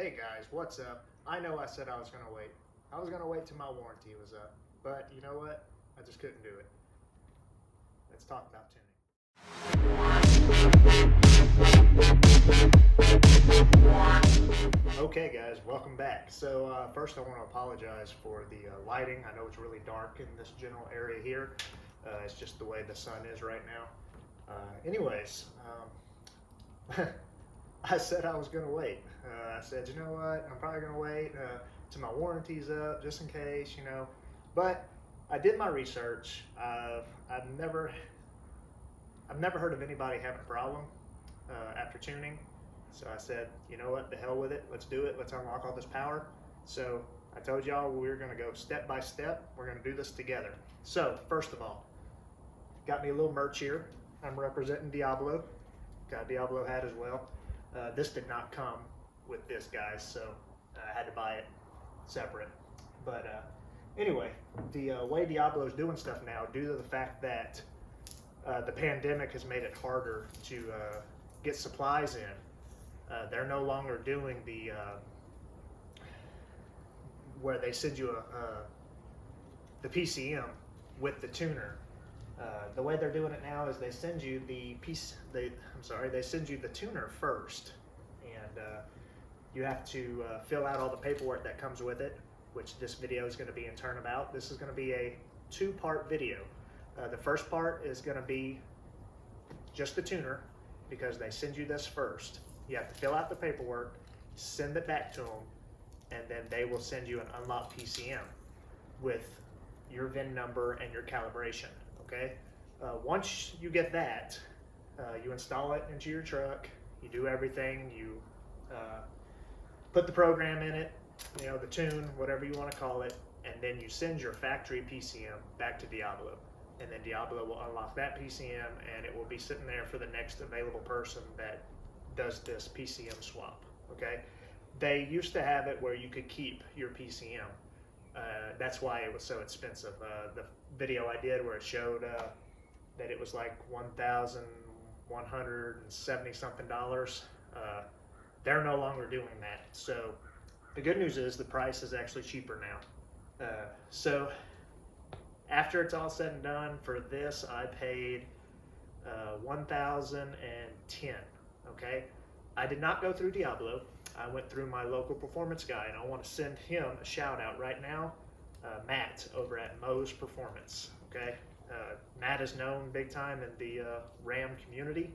Hey guys, what's up? I know I said I was going to wait. I was going to wait till my warranty was up. But you know what? I just couldn't do it. Let's talk about tuning. Okay guys, welcome back. So first I want to apologize for the lighting. I know it's really dark in this general area here. It's just the way the sun is right now. Anyways, I said I was going to wait. I said, you know what, I'm probably going to wait till my warranty's up, just in case, you know. But I did my research. I've never heard of anybody having a problem after tuning. So I said, you know what, the hell with it. Let's do it. Let's unlock all this power. So I told y'all we were going to go step by step. We're going to do this together. So first of all, got me a little merch here. I'm representing Diablo. Got a Diablo hat as well. This did not come with this, guys, so I had to buy it separate. But anyway, the way Diablo's doing stuff now, due to the fact that the pandemic has made it harder to get supplies in, they're no longer doing the where they send you the PCM with the tuner. The way they're doing it now is they send you the they send you the tuner first, and you have to fill out all the paperwork that comes with it, which this video is going to be in turn about. This is going to be a two-part video. The first part is going to be just the tuner, because they send you this first. You have to fill out the paperwork, send it back to them, and then they will send you an unlocked PCM with your VIN number and your calibration. Okay. Once you get that, you install it into your truck. You do everything. You put the program in it, you know, the tune, whatever you want to call it, and then you send your factory PCM back to Diablo. And then Diablo will unlock that PCM, and it will be sitting there for the next available person that does this PCM swap. Okay. They used to have it where you could keep your PCM. That's why it was so expensive. The video I did where it showed that it was like $1,170 something. They're no longer doing that. So the good news is the price is actually cheaper now. So after it's all said and done for this, I paid $1,010. Okay, I did not go through Diablo. I went through my local performance guy, and I want to send him a shout out right now. Matt over at Mo's Performance. Okay, Matt is known big time in the Ram community.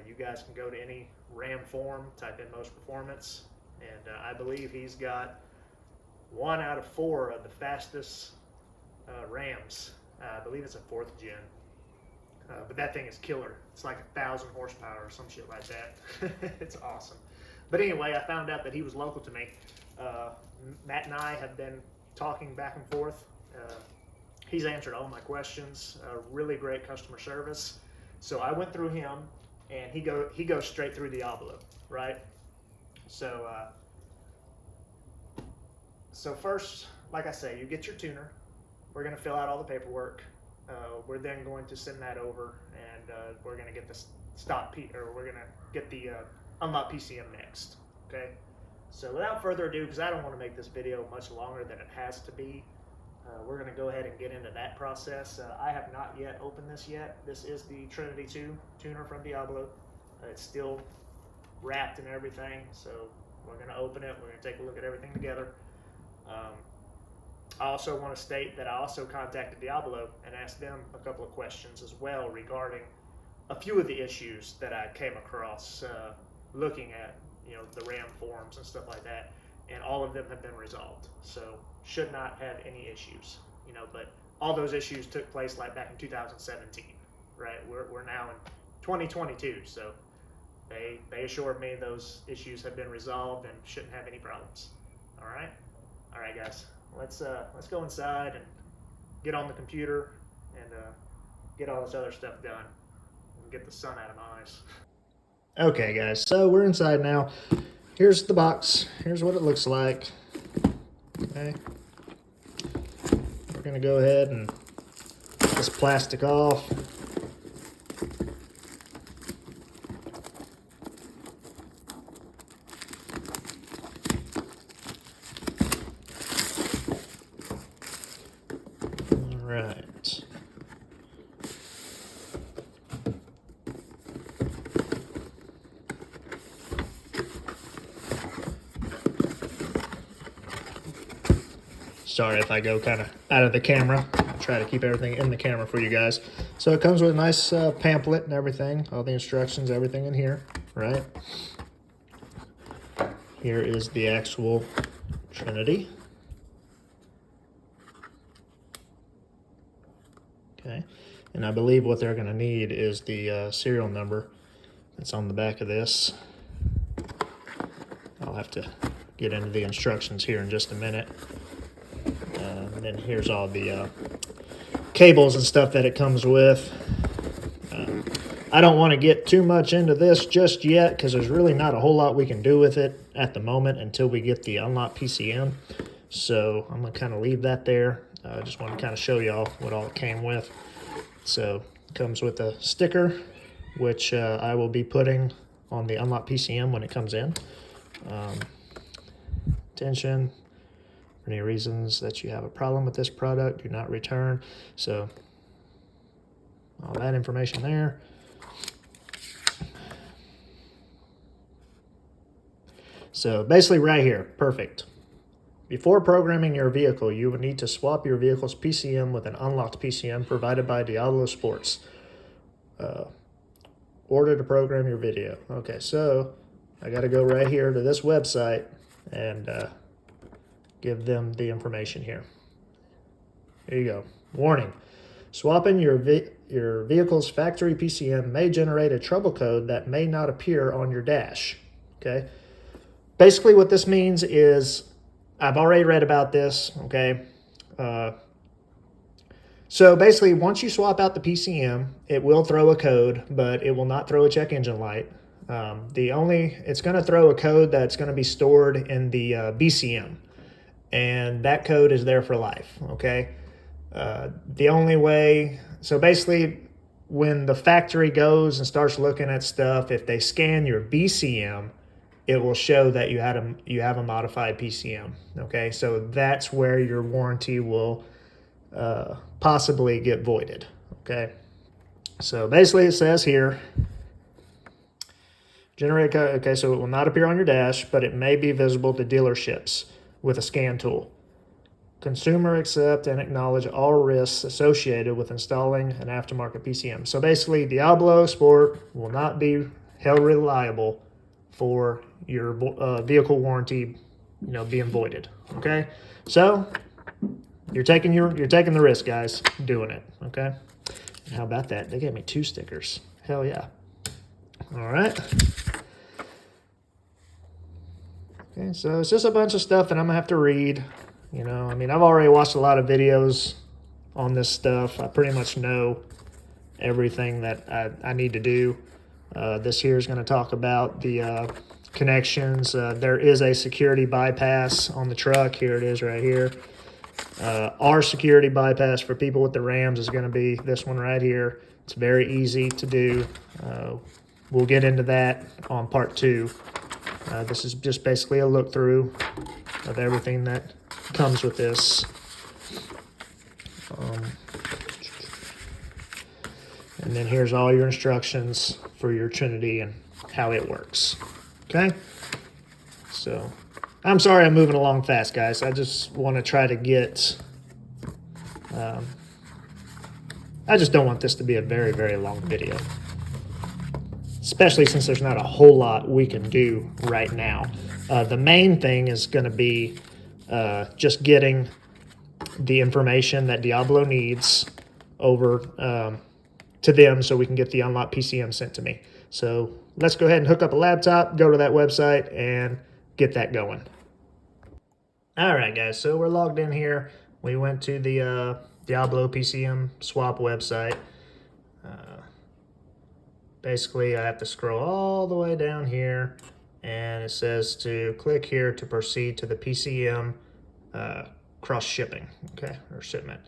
You guys can go to any Ram forum, type in Mo's Performance, and I believe he's got 1 out of 4 of the fastest Rams. I believe it's a 4th gen. But that thing is killer. It's like 1,000 horsepower or some shit like that. It's awesome. But anyway, I found out that he was local to me. Matt and I have been talking back and forth. He's answered all my questions. Really great customer service. So I went through him, and he goes straight through Diablo, right? So first, like I say, you get your tuner. We're going to fill out all the paperwork. We're then going to send that over, and we're going to get the we're going to get the unlock PCM next. Okay, so without further ado, because I don't want to make this video much longer than it has to be, we're going to go ahead and get into that process. I have not yet opened this yet. This is the Trinity II tuner from Diablo. It's still wrapped and everything, so we're going to open it. We're going to take a look at everything together. I also want to state that I also contacted Diablo and asked them a couple of questions as well regarding a few of the issues that I came across looking at, you know, the Ram forums and stuff like that, and all of them have been resolved. So should not have any issues, you know. But all those issues took place like back in 2017, right? We're now in 2022, so they assured me those issues have been resolved and shouldn't have any problems. All right, guys. Let's go inside and get on the computer and get all this other stuff done and get the sun out of my eyes. Okay, guys, so we're inside now. Here's the box. Here's what it looks like. Okay. We're gonna go ahead and get this plastic off. Sorry if I go kind of out of the camera. I'll try to keep everything in the camera for you guys. So it comes with a nice pamphlet and everything, all the instructions, everything in here, right? Here is the actual Trinity. Okay, and I believe what they're going to need is the serial number that's on the back of this. I'll have to get into the instructions here in just a minute. And then here's all the cables and stuff that it comes with. I don't want to get too much into this just yet because there's really not a whole lot we can do with it at the moment until we get the unlocked PCM. So I'm going to kind of leave that there. I just want to kind of show y'all what all it came with. So it comes with a sticker, which I will be putting on the unlocked PCM when it comes in. Attention. For any reasons that you have a problem with this product, do not return. So all that information there. So basically right here, perfect. Before programming your vehicle, you will need to swap your vehicle's PCM with an unlocked PCM provided by Diablo Sports. Order to program your video. Okay, so I got to go right here to this website and give them the information here. Here you go. Warning. Swapping your vehicle's factory PCM may generate a trouble code that may not appear on your dash. Okay. Basically what this means is, I've already read about this, okay? So basically once you swap out the PCM, it will throw a code, but it will not throw a check engine light. It's gonna throw a code that's gonna be stored in the BCM. And that code is there for life, okay? The only way, so basically when the factory goes and starts looking at stuff, if they scan your BCM, it will show that you have a modified PCM, okay? So that's where your warranty will possibly get voided, okay? So basically it says here, generate code, okay, so it will not appear on your dash, but it may be visible to dealerships with a scan tool. Consumer accept and acknowledge all risks associated with installing an aftermarket PCM. So basically, Diablo Sport will not be held reliable for your vehicle warranty, being voided. Okay, so you're taking the risk, guys, doing it. Okay, and how about that? They gave me 2 stickers. Hell yeah! All right. Okay, so it's just a bunch of stuff that I'm gonna have to read. I've already watched a lot of videos on this stuff. I pretty much know everything that I need to do. This here is going to talk about the connections. There is a security bypass on the truck. Here it is right here. Our security bypass for people with the Rams is going to be this one right here. It's very easy to do. We'll get into that on part 2. This is just basically a look through of everything that comes with this. And then here's all your instructions for your Trinity and how it works. Okay? So, I'm sorry I'm moving along fast, guys. I just want to try to get... I just don't want this to be a very, very long video. Especially since there's not a whole lot we can do right now. The main thing is going to be just getting the information that Diablo needs over to them so we can get the unlocked PCM sent to me. So let's go ahead and hook up a laptop, go to that website, and get that going. All right, guys, so we're logged in here. We went to the Diablo PCM swap website. Basically, I have to scroll all the way down here, and it says to click here to proceed to the PCM cross shipping, okay, or shipment.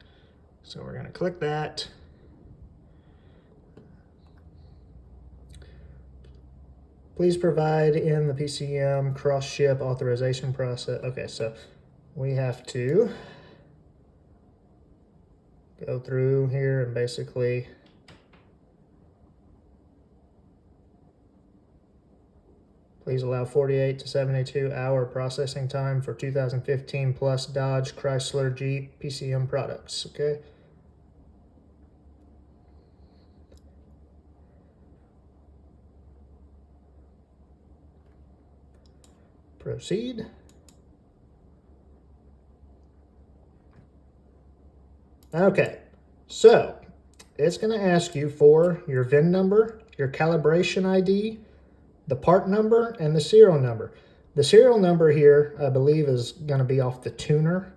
So we're going to click that. Please provide in the PCM cross ship authorization process. Okay, so we have to go through here and basically Please allow 48 to 72 hour processing time for 2015 plus Dodge, Chrysler, Jeep, PCM products, okay? Proceed. Okay, so it's going to ask you for your VIN number, your calibration ID, the part number, and the serial number. The serial number here, I believe, is going to be off the tuner.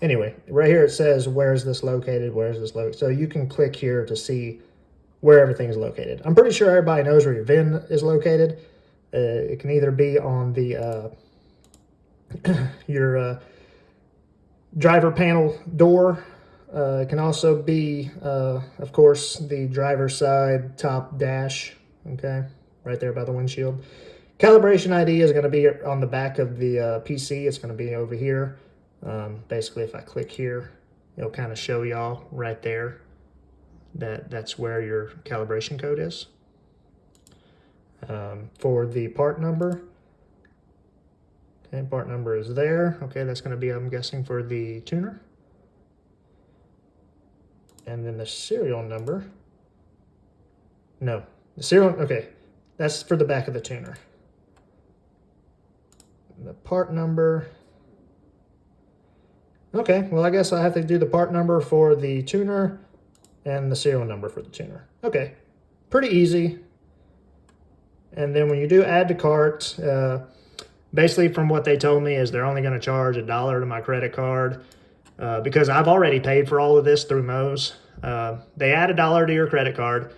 Anyway, right here it says, where is this located, where is this located? So you can click here to see where everything's located. I'm pretty sure everybody knows where your VIN is located. It can either be on the your driver panel door. It can also be, of course, the driver's side top dash, okay, right there by the windshield. Calibration ID is going to be on the back of the PC. It's going to be over here. Basically, if I click here, it'll kind of show y'all right there that that's where your calibration code is. For the part number, okay, part number is there. Okay, that's going to be, I'm guessing, for the tuner. And then the serial number, no, the serial, okay, that's for the back of the tuner. The part number, okay, well, I guess I have to do the part number for the tuner and the serial number for the tuner. Okay, pretty easy. And then when you do add to cart, basically from what they told me is they're only going to charge $1 to my credit card because I've already paid for all of this through Moe's. They add $1 to your credit card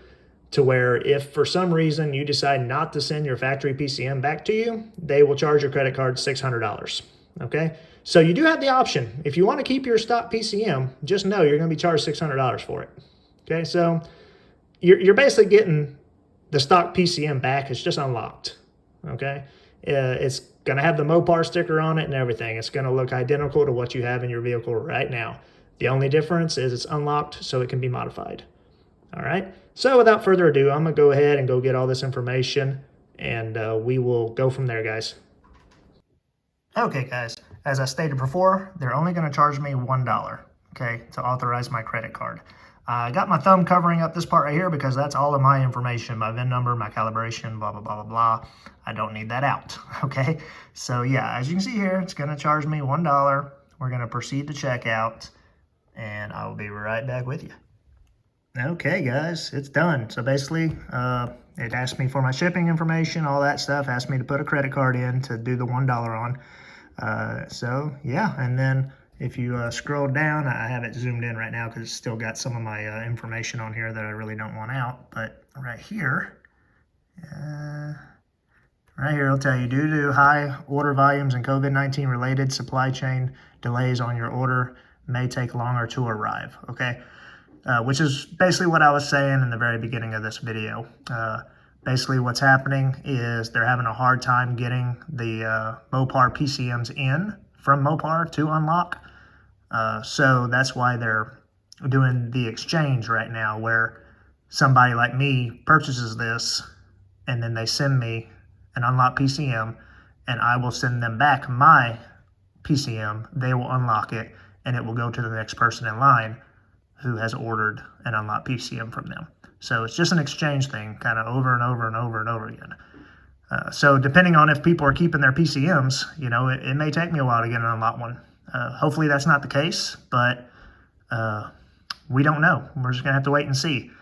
to where if for some reason you decide not to send your factory PCM back to you, they will charge your credit card $600. Okay, so you do have the option. If you want to keep your stock PCM, just know you're going to be charged $600 for it. Okay, so you're basically getting the stock PCM back. It's just unlocked. Okay, it's going to have the Mopar sticker on it and everything. It's going to look identical to what you have in your vehicle right now. The only difference is it's unlocked, so it can be modified. All right, so without further ado, I'm going to go ahead and go get all this information, and we will go from there, guys. Okay, guys, as I stated before, they're only going to charge me $1, okay, to authorize my credit card. I got my thumb covering up this part right here because that's all of my information, my VIN number, my calibration, blah, blah, blah, blah, blah. I don't need that out, okay? So yeah, as you can see here, it's gonna charge me $1. We're gonna proceed to checkout, and I will be right back with you. Okay, guys, it's done. So basically, it asked me for my shipping information, all that stuff, asked me to put a credit card in to do the $1 on. So yeah, and then if you scroll down, I have it zoomed in right now because it's still got some of my information on here that I really don't want out. But right here, it'll tell you, due to high order volumes and COVID-19 related supply chain delays on your order may take longer to arrive, okay? Which is basically what I was saying in the very beginning of this video. Basically what's happening is they're having a hard time getting the Mopar PCMs in from Mopar to unlock. So that's why they're doing the exchange right now, where somebody like me purchases this and then they send me an unlocked PCM and I will send them back my PCM. They will unlock it and it will go to the next person in line who has ordered an unlocked PCM from them. So it's just an exchange thing, kind of over and over and over and over again. So depending on if people are keeping their PCMs, you know, it may take me a while to get an unlocked one. Hopefully that's not the case, but we don't know. We're just gonna have to wait and see.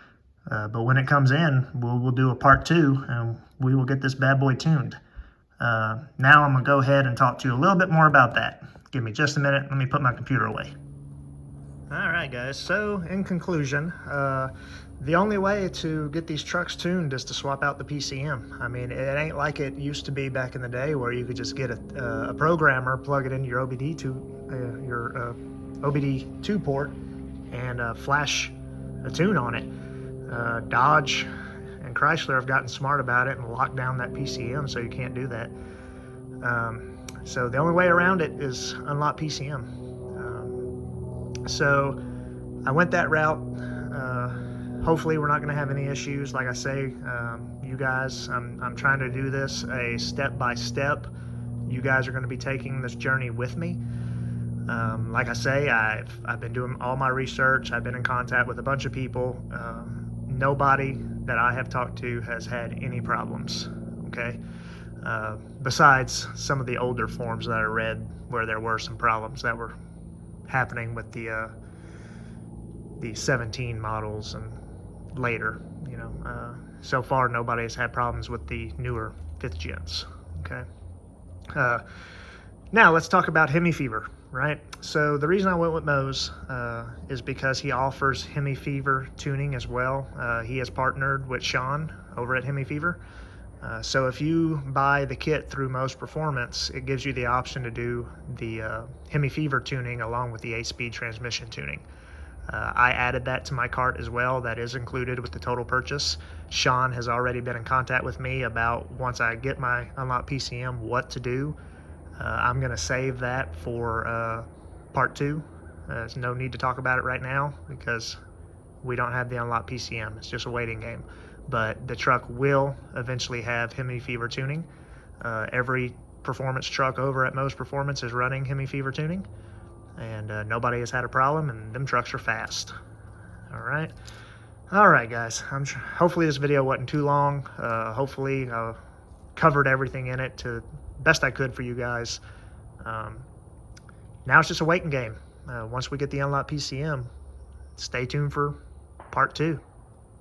But when it comes in, we'll do a part 2 and we will get this bad boy tuned. Now I'm gonna go ahead and talk to you a little bit more about that. Give me just a minute, let me put my computer away. All right, guys, so in conclusion, the only way to get these trucks tuned is to swap out the PCM. I mean, it ain't like it used to be back in the day where you could just get a programmer, plug it into your OBD2 port, and flash a tune on it. Dodge and Chrysler have gotten smart about it and locked down that PCM, so you can't do that. So the only way around it is unlock PCM. So I went that route, hopefully we're not going to have any issues. Like I say, you guys, I'm trying to do this a step by step. You guys are going to be taking this journey with me. Like I say, I've been doing all my research. I've been in contact with a bunch of people. Nobody that I have talked to has had any problems, okay? Besides some of the older forums that I read where there were some problems that were happening with the 17 models and later, you know. So far, nobody has had problems with the newer 5th gens, okay? Now, let's talk about Hemi Fever, right? So the reason I went with Mose is because he offers Hemi Fever tuning as well. He has partnered with Sean over at Hemi Fever. So if you buy the kit through Mose Performance, it gives you the option to do the Hemi Fever tuning along with the 8-speed transmission tuning. I added that to my cart as well. That is included with the total purchase. Sean has already been in contact with me about, once I get my Unlock PCM, what to do. I'm going to save that for part 2. There's no need to talk about it right now because we don't have the Unlock PCM. It's just a waiting game. But the truck will eventually have Hemi Fever tuning. Every performance truck over at Mose Performance is running Hemi Fever tuning, and nobody has had a problem, and them trucks are fast. All right, guys. Hopefully this video wasn't too long. Hopefully I covered everything in it to best I could for you guys. Now it's just a waiting game. Once we get the Unlock PCM, stay tuned for part 2.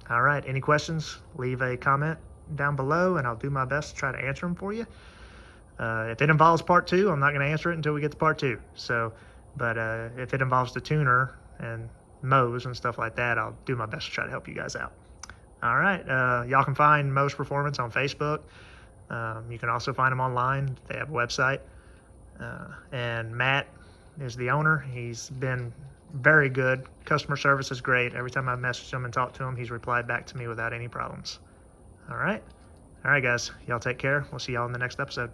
All right, any questions, leave a comment down below and I'll do my best to try to answer them for you. If it involves part 2, I'm not going to answer it until we get to part 2. So, but if it involves the tuner and Mose and stuff like that, I'll do my best to try to help you guys out. All right, y'all can find Mose Performance on Facebook. You can also find them online. They have a website. And Matt is the owner. He's been very good. Customer service is great. Every time I've messaged him and talked to him, he's replied back to me without any problems. All right, guys. Y'all take care. We'll see y'all in the next episode.